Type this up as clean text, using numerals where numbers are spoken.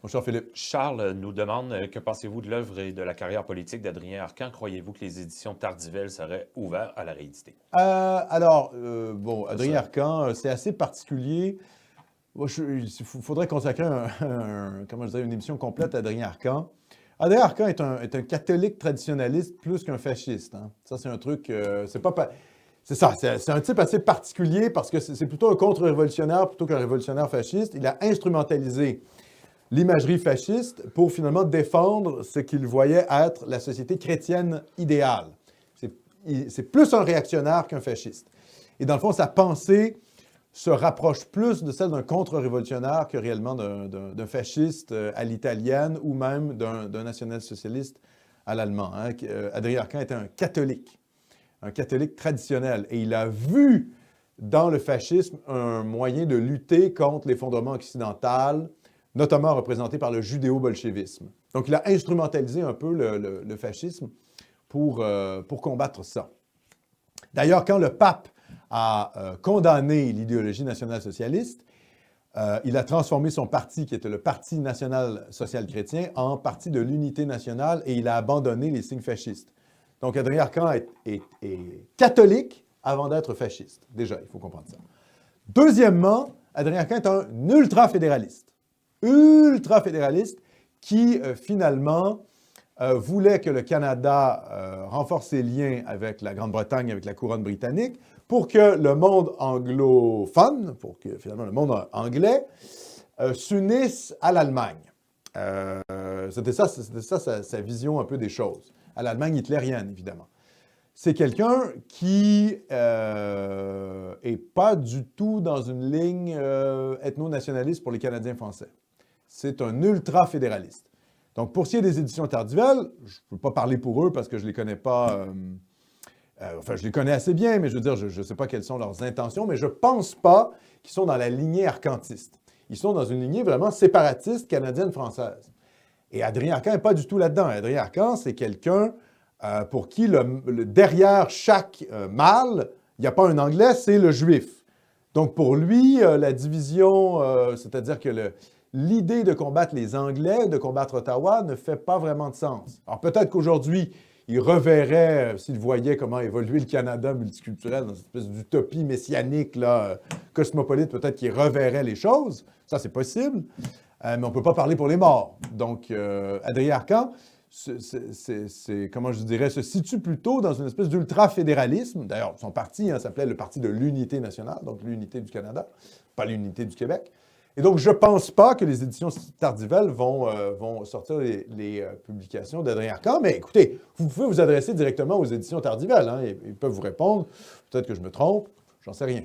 Mon cher Philippe. Charles nous demande que pensez-vous de l'œuvre et de la carrière politique d'Adrien Arcan? Croyez-vous que les éditions Tardivelle seraient ouvertes à la rééditer? Bon, C'est Adrien ça. Arcan, c'est assez particulier. Moi, il faudrait consacrer comment je dirais, une émission complète à Adrien Arcan. Adrien Arcan est un catholique traditionnaliste plus qu'un fasciste, hein. Ça, c'est un truc, c'est ça, c'est un type assez particulier parce que c'est plutôt un contre-révolutionnaire plutôt qu'un révolutionnaire fasciste. Il a instrumentalisé l'imagerie fasciste pour finalement défendre ce qu'il voyait être la société chrétienne idéale. C'est plus un réactionnaire qu'un fasciste. Et dans le fond, sa pensée se rapproche plus de celle d'un contre-révolutionnaire que réellement d'un fasciste à l'italienne ou même d'un national-socialiste à l'allemand, hein. Adrien Arcan était un catholique traditionnel, et il a vu dans le fascisme un moyen de lutter contre l'effondrement occidental, notamment représenté par le judéo-bolchevisme. Donc, il a instrumentalisé un peu le fascisme pour combattre ça. D'ailleurs, quand le pape a condamné l'idéologie nationale-socialiste, il a transformé son parti, qui était le Parti national social-chrétien, en Parti de l'unité nationale, et il a abandonné les signes fascistes. Donc, Adrien Arcan est catholique avant d'être fasciste. Déjà, il faut comprendre ça. Deuxièmement, Adrien Arcan est un ultra-fédéraliste. Ultra-fédéraliste qui, finalement, voulait que le Canada renforce ses liens avec la Grande-Bretagne, avec la couronne britannique, pour que le monde anglophone, pour que finalement le monde anglais, s'unisse à l'Allemagne. C'était ça sa vision un peu des choses. À l'Allemagne hitlérienne, évidemment. C'est quelqu'un qui n'est pas du tout dans une ligne ethno-nationaliste pour les Canadiens français. C'est un ultra-fédéraliste. Donc, pour ce qui est des éditions Tardivelle, je ne peux pas parler pour eux parce que je ne les connais pas. Je les connais assez bien, mais je veux dire, je ne sais pas quelles sont leurs intentions, mais je ne pense pas qu'ils sont dans la lignée arcantiste. Ils sont dans une lignée vraiment séparatiste canadienne-française. Et Adrien Arcan n'est pas du tout là-dedans. Adrien Arcan, c'est quelqu'un pour qui, derrière chaque mâle, il n'y a pas un Anglais, c'est le Juif. Donc, pour lui, la division, c'est-à-dire que l'idée de combattre les Anglais, de combattre Ottawa, ne fait pas vraiment de sens. Alors, peut-être qu'aujourd'hui, il reverrait, s'il voyait comment évoluer le Canada multiculturel dans cette espèce d'utopie messianique, là, cosmopolite, peut-être qu'il reverrait les choses. Ça, c'est possible. Mais on ne peut pas parler pour les morts. Donc, Adrien Arcan, comment je dirais, se situe plutôt dans une espèce d'ultra-fédéralisme. D'ailleurs, son parti s'appelait le Parti de l'unité nationale, donc l'unité du Canada, pas l'unité du Québec. Et donc, je ne pense pas que les éditions Tardivelle vont sortir les publications d'Adrien Arcan. Mais écoutez, vous pouvez vous adresser directement aux éditions Tardivelle, hein, ils peuvent vous répondre. Peut-être que je me trompe, j'en sais rien.